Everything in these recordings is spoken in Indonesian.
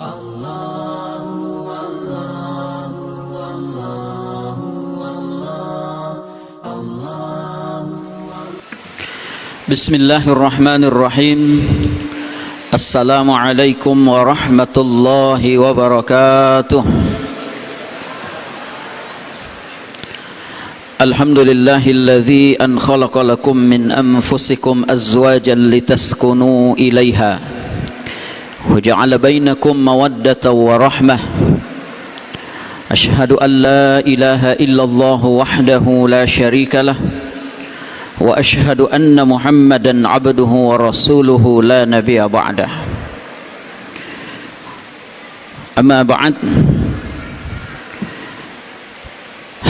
Bismillahirrahmanirrahim. Assalamualaikum warahmatullahi wabarakatuh. Alhamdulillahilladzi an khalaqa lakum min anfusikum azwajan litaskunu ilaiha wa ja'ala bainakum mawaddatan wa rahmah. Ashhadu an la ilaha illallah wahdahu la syarika lah wa ashhadu anna Muhammadan abduhu wa rasuluhu la nabiyya ba'dah. Amma ba'd.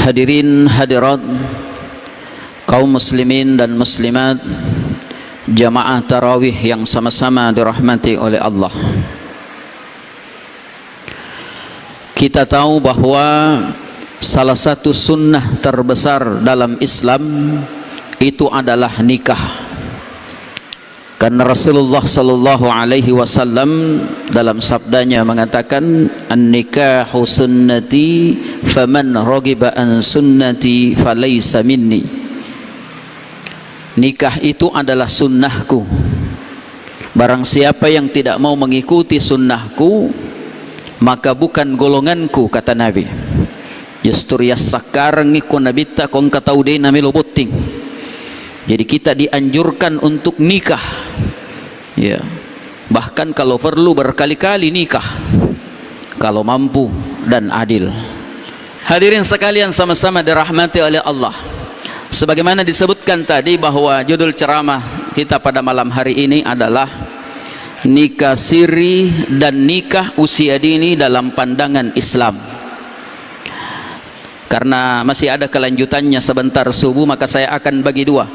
Hadirin hadirat kaum muslimin dan muslimat jamaah tarawih yang sama-sama dirahmati oleh Allah. Kita tahu bahwa salah satu sunnah terbesar dalam Islam itu adalah nikah. Karena Rasulullah sallallahu alaihi wasallam dalam sabdanya mengatakan, "An-nikahu sunnati, faman raghiba an sunnati falaysa minni." Nikah itu adalah sunnahku. Barang siapa yang tidak mau mengikuti sunnahku, maka bukan golonganku, kata Nabi. Yastur yassakar ngikun nabita kong kataudena meloboting. Jadi kita dianjurkan untuk nikah, ya. Bahkan kalau perlu berkali-kali nikah, kalau mampu dan adil. Hadirin sekalian sama-sama dirahmati oleh Allah. Sebagaimana disebutkan tadi bahwa judul ceramah kita pada malam hari ini adalah nikah siri dan nikah usia dini dalam pandangan Islam. Karena masih ada kelanjutannya sebentar subuh, maka saya akan bagi dua.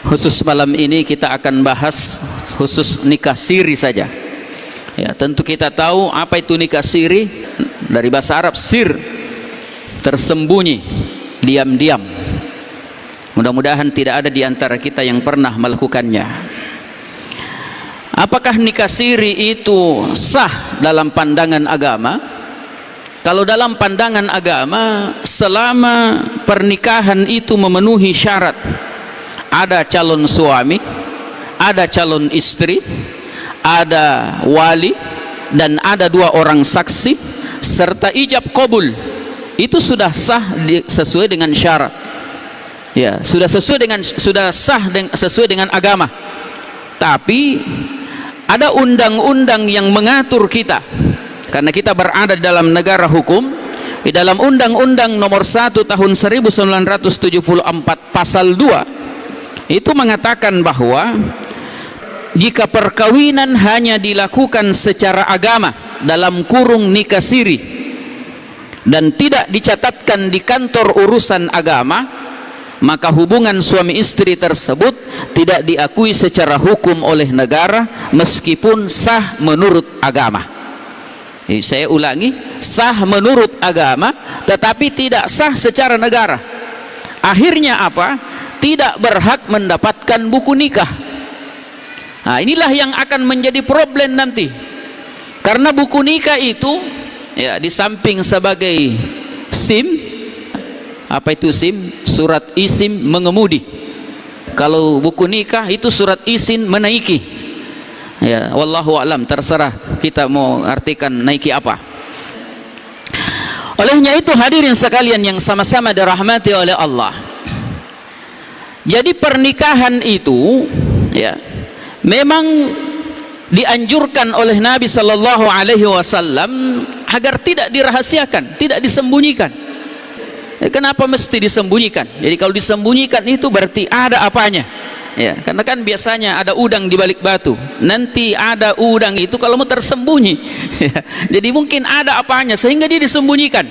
Khusus malam ini kita akan bahas khusus nikah siri saja. Ya, tentu kita tahu apa itu nikah siri. Dari bahasa Arab sir, tersembunyi, diam-diam. Mudah-mudahan tidak ada di antara kita yang pernah melakukannya. Apakah nikah siri itu sah dalam pandangan agama? Kalau dalam pandangan agama, selama pernikahan itu memenuhi syarat, ada calon suami, ada calon istri, ada wali, dan ada dua orang saksi serta ijab qabul, itu sudah sah sesuai dengan syarat. Ya, sudah sesuai dengan agama. Tapi ada undang-undang yang mengatur kita, karena kita berada dalam negara hukum. Di dalam Undang-Undang Nomor 1 Tahun 1974 Pasal 2 itu mengatakan bahwa jika perkawinan hanya dilakukan secara agama dalam kurung nikah siri dan tidak dicatatkan di kantor urusan agama, maka hubungan suami istri tersebut tidak diakui secara hukum oleh negara meskipun sah menurut agama. Saya ulangi, sah menurut agama tetapi tidak sah secara negara. Akhirnya apa? Tidak berhak mendapatkan buku nikah. Nah, inilah yang akan menjadi problem nanti. Karena buku nikah itu, ya, di samping sebagai SIM, apa itu SIM? Surat izin mengemudi. Kalau buku nikah itu surat izin menaiki. Ya, wallahu a'lam, terserah kita mau artikan naiki apa. Olehnya itu hadirin sekalian yang sama-sama dirahmati oleh Allah. Jadi pernikahan itu, ya, memang dianjurkan oleh Nabi Sallallahu Alaihi Wasallam agar tidak dirahasiakan, tidak disembunyikan. Kenapa mesti disembunyikan? Jadi kalau disembunyikan itu berarti ada apanya. Ya, karena kan biasanya ada udang di balik batu. Nanti ada udang itu kalau mau tersembunyi. Jadi mungkin ada apanya sehingga dia disembunyikan.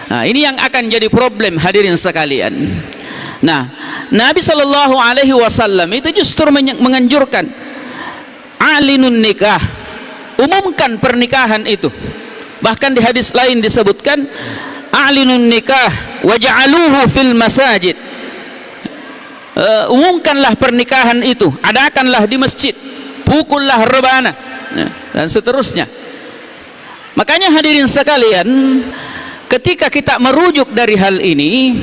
Nah, ini yang akan jadi problem hadirin sekalian. Nah, Nabi Shallallahu Alaihi Wasallam itu justru menganjurkan alinun nikah, umumkan pernikahan itu. Bahkan di hadis lain disebutkan alinun nikah waj'aluhu fil masajid. Umumkanlah pernikahan itu, adakanlah di masjid, pukullah rebana, dan seterusnya. Makanya hadirin sekalian, ketika kita merujuk dari hal ini,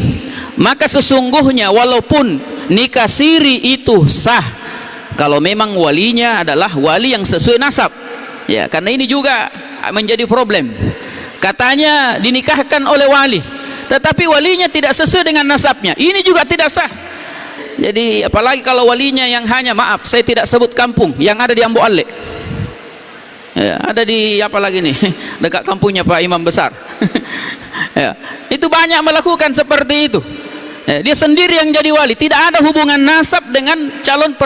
maka sesungguhnya walaupun nikah siri itu sah kalau memang walinya adalah wali yang sesuai nasab, ya, karena ini juga menjadi problem. Katanya dinikahkan oleh wali, tetapi walinya tidak sesuai dengan nasabnya, ini juga tidak sah. Jadi apalagi kalau walinya yang hanya, maaf saya tidak sebut kampung, yang ada di Ambo Ale, ya, ada di apa lagi nih dekat kampungnya Pak Imam Besar. Ya, itu banyak melakukan seperti itu. Ya, dia sendiri yang jadi wali, tidak ada hubungan nasab dengan calon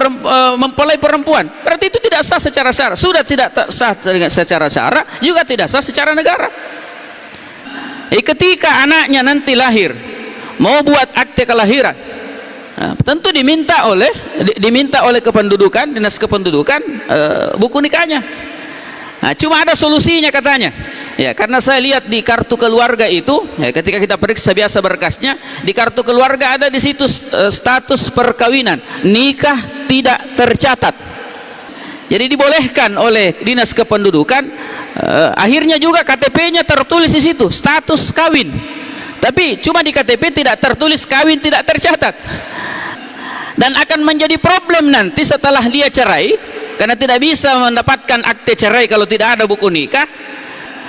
mempelai perempuan, berarti itu tidak sah secara syara. Sudah tidak sah secara syara, juga tidak sah secara negara. Ketika anaknya nanti lahir, mau buat akte kelahiran, nah, tentu diminta oleh kependudukan, dinas kependudukan, buku nikahnya. Nah, cuma ada solusinya katanya, ya, karena saya lihat di kartu keluarga itu, ya, ketika kita periksa biasa berkasnya, di kartu keluarga ada di situ status perkawinan, nikah tidak tercatat. Jadi dibolehkan oleh dinas kependudukan. Akhirnya juga KTP-nya tertulis di situ status kawin, tapi cuma di KTP tidak tertulis kawin tidak tercatat, dan akan menjadi problem nanti setelah dia cerai, karena tidak bisa mendapatkan akte cerai kalau tidak ada buku nikah.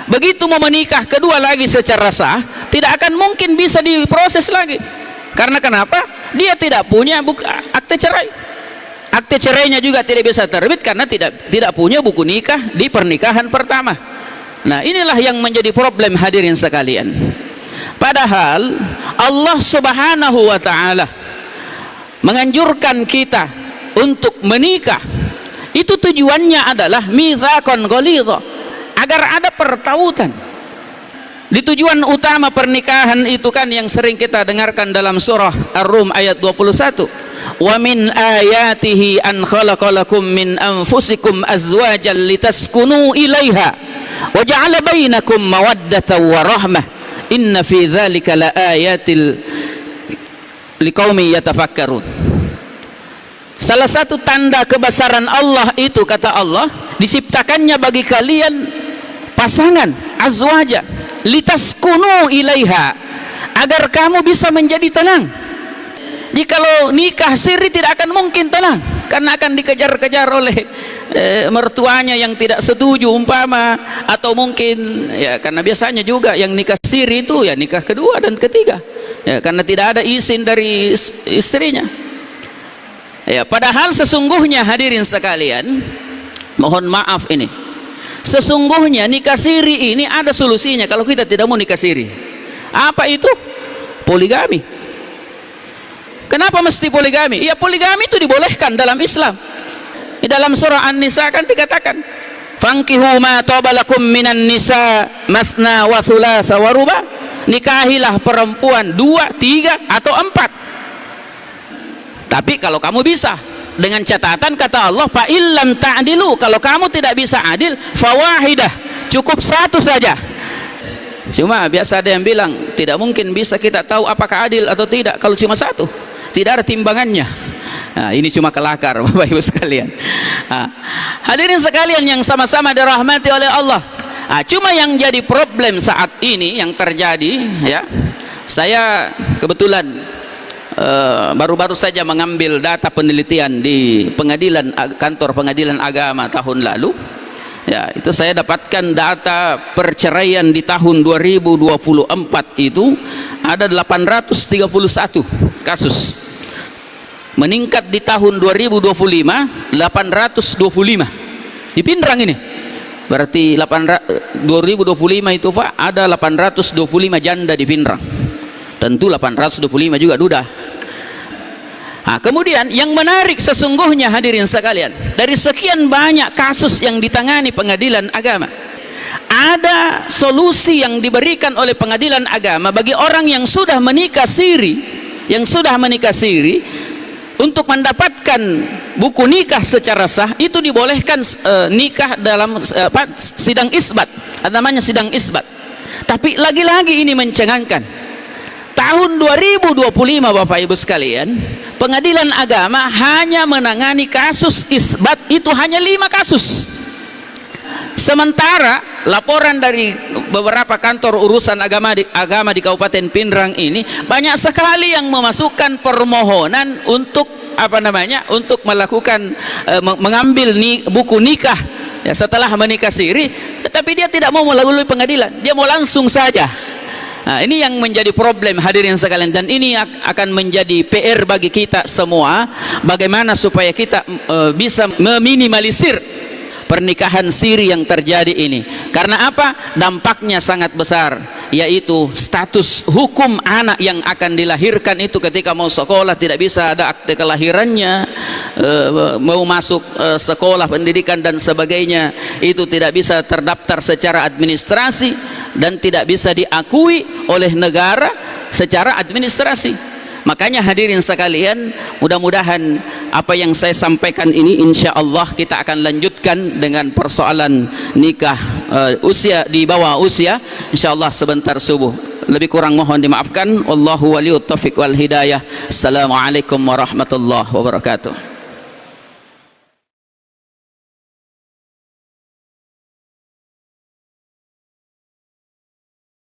Begitu mau menikah kedua lagi secara sah, tidak akan mungkin bisa diproses lagi. Karena kenapa? Dia tidak punya akte cerai. Akte cerainya juga tidak bisa terbit karena tidak punya buku nikah di pernikahan pertama. Nah, inilah yang menjadi problem hadirin sekalian. Padahal Allah Subhanahu wa taala menganjurkan kita untuk menikah. Itu tujuannya adalah mitsaqan ghalidha, agar ada pertautan. Di tujuan utama pernikahan itu kan yang sering kita dengarkan dalam surah Ar-Rum ayat 21. Wa min ayatihi an khalaqalakum min anfusikum azwajan litaskunu ilaiha wa ja'ala bainakum mawaddatan wa rahmah inna fi dzalika laayatil liqaumin yatafakkarun. Salah satu tanda kebesaran Allah itu, kata Allah, diciptakannya bagi kalian pasangan azwaja litaskunu ilaiha, agar kamu bisa menjadi tenang. Jikalau nikah siri tidak akan mungkin tenang, karena akan dikejar-kejar oleh mertuanya yang tidak setuju umpama, atau mungkin ya karena biasanya juga yang nikah siri itu ya nikah kedua dan ketiga, ya karena tidak ada izin dari istrinya. Ya, padahal sesungguhnya hadirin sekalian, mohon maaf ini, sesungguhnya nikah siri ini ada solusinya kalau kita tidak mau nikah siri. Apa itu? Poligami. Kenapa mesti poligami? Ya, poligami itu dibolehkan dalam Islam. Di dalam surah An-Nisa kan dikatakan, "Fankihu ma tabalakum minan nisa masna wa thulatsa wa ruba." Nikahilah perempuan 2, 3 atau 4. Tapi kalau kamu bisa, dengan catatan kata Allah, fa illam ta'dilu, kalau kamu tidak bisa adil, fawahidah, cukup 1 saja. Cuma biasa ada yang bilang tidak mungkin bisa kita tahu apakah adil atau tidak kalau cuma 1, tidak ada timbangannya. Nah, ini cuma kelakar Bapak Ibu sekalian. Nah, hadirin sekalian yang sama-sama dirahmati oleh Allah. Nah, cuma yang jadi problem saat ini yang terjadi, ya, saya kebetulan baru-baru saja mengambil data penelitian di kantor pengadilan agama tahun lalu. Ya, itu saya dapatkan data perceraian di tahun 2024 itu ada 831 kasus. Meningkat di tahun 2025 825. Di Pindrang ini. Berarti 2025 itu Pak ada 825 janda di Pindrang. Tentu 825 juga duda. Nah, kemudian yang menarik sesungguhnya hadirin sekalian, dari sekian banyak kasus yang ditangani pengadilan agama, ada solusi yang diberikan oleh pengadilan agama bagi orang yang sudah menikah siri, untuk mendapatkan buku nikah secara sah. Itu dibolehkan nikah dalam sidang isbat, namanya sidang isbat. Tapi lagi-lagi ini mencengangkan. Tahun 2025 Bapak Ibu sekalian, pengadilan agama hanya menangani kasus isbat itu hanya 5 kasus. Sementara laporan dari beberapa kantor urusan agama di Kabupaten Pindrang ini banyak sekali yang memasukkan permohonan untuk untuk melakukan mengambil buku nikah ya, setelah menikah siri, tetapi dia tidak mau melalui pengadilan, dia mau langsung saja. Nah, ini yang menjadi problem hadirin sekalian, dan ini akan menjadi PR bagi kita semua, bagaimana supaya kita bisa meminimalisir pernikahan siri yang terjadi ini. Karena apa? Dampaknya sangat besar, yaitu status hukum anak yang akan dilahirkan itu ketika mau sekolah tidak bisa ada akte kelahirannya, mau masuk sekolah pendidikan dan sebagainya itu tidak bisa terdaftar secara administrasi dan tidak bisa diakui oleh negara secara administrasi. Makanya hadirin sekalian, mudah-mudahan apa yang saya sampaikan ini insya Allah kita akan lanjutkan dengan persoalan nikah usia di bawah usia, insya Allah sebentar subuh. Lebih kurang mohon dimaafkan. Wallahu waliyut taufiq wal hidayah. Assalamualaikum warahmatullahi wabarakatuh.